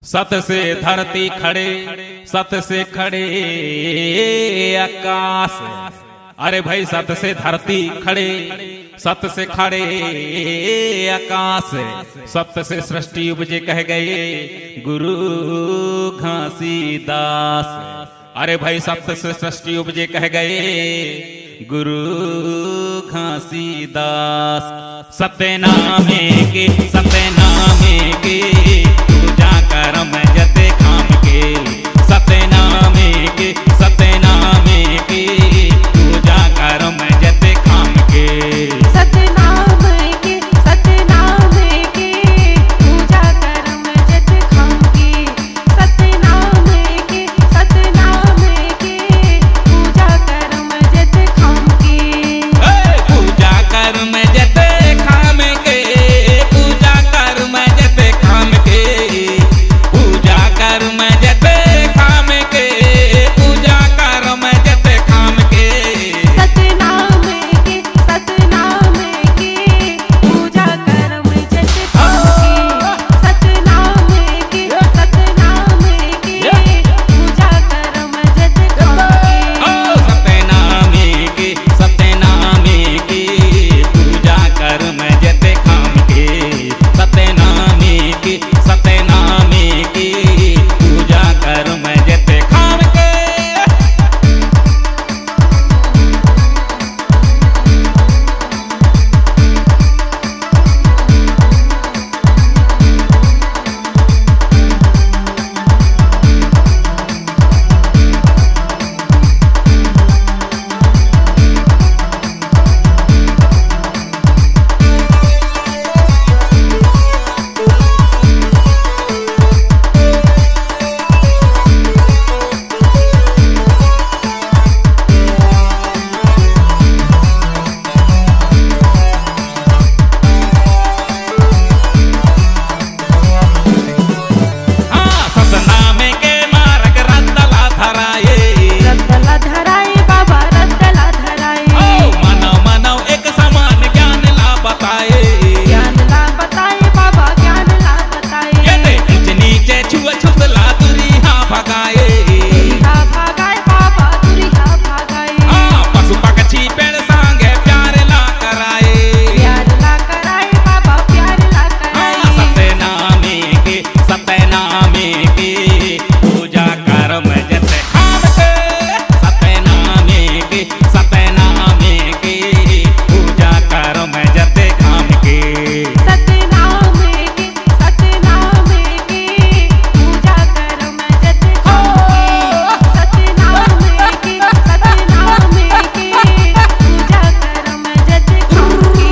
सत से धरती खड़े, सत से खड़े आकाश। अरे भाई सत से धरती खड़े, सत से खड़े आकाश। सत से सृष्टि उपजे कह गए गुरु घासीदास। अरे भाई सत से सृष्टि उपजे कह गए गुरु घासीदास। सत्य नामे के, सत्य नामे के पूजा करम जते खाम के। सत्य नामे के, सत्य नामे के पूजा करम जते खाम के। सत्य नाम के, सत्य नाम के पूजा करम जते खाम के। सत्य नाम के, सत्य नाम के पूजा करम जते खाम के। पूजा कर्म जते खाम के, पूजा कर्म जते खाम के। पूजा कर्म जते खाम के, पूजा कर्म जते खाम के। सत्य नाम के, सत्य नाम के पूजा करम जते खाम के। सत्य नाम के, सत्य नाम के पूजा करम जते खाम के। सत्य नामे के, सत्य नामे के पूजा कर्म जते खाम के। सत्य नामे के, सत्य नामे के पूजा कर्म जते खाम के। सतनामे के मार्ग रत्तला धराए। रत्तला धराए बाबा, रत्तला धराए। मानव मानव एक समान ज्ञान ला बताए। ज्ञान ला बताए बाबा, ज्ञान ला बताए। कहते ऊंच नीचे छुअछूत ला दुरिहा भगाए। दुरिहा भागाए बाबा, दुरिहा भागाए। पशु पक्षी पेड़ सांगे प्यार ला कराए। प्यार ला कराए बाबा, प्यार ला कराए। सत्य नामे के, सत्य नामे के पूजा कर्म जते खाम के। सत्य नामे के, सत्य नामे के पूजा कर्म जते खाम के। सत्य नाम के, सत्य नाम के पूजा करम जते खाम के। सत्य नाम के, सत्य नाम के पूजा करम जते खाम के।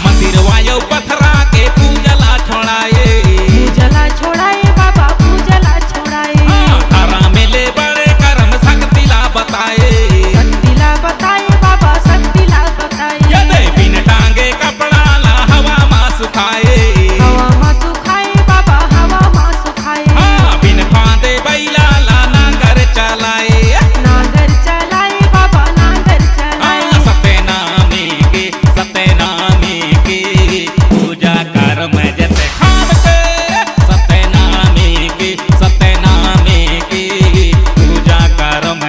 मंदिर वायु पथरा के पूजला छोड़ाए। पूजला छोड़ाए बाबा, पूजला छोड़ाए। तारा मेले बड़े कर्म शक्ति ला बताए। शक्ति ला बताए बाबा, शक्ति ला बताए। यदि बिन टांगे कपड़ा ला हवा मा सुखाए। हवा मा सुखाए बाबा, हवा मा सुखाए। बिन फांदे बैला ला नांगर चलाए। नांगर चलाए बाबा, नांगर चलाए। सत्य नामे के, सत्य नामे के पूजा कर्म जते खाम के। सत्य नामे के, सत्य नामे के पूजा कर्म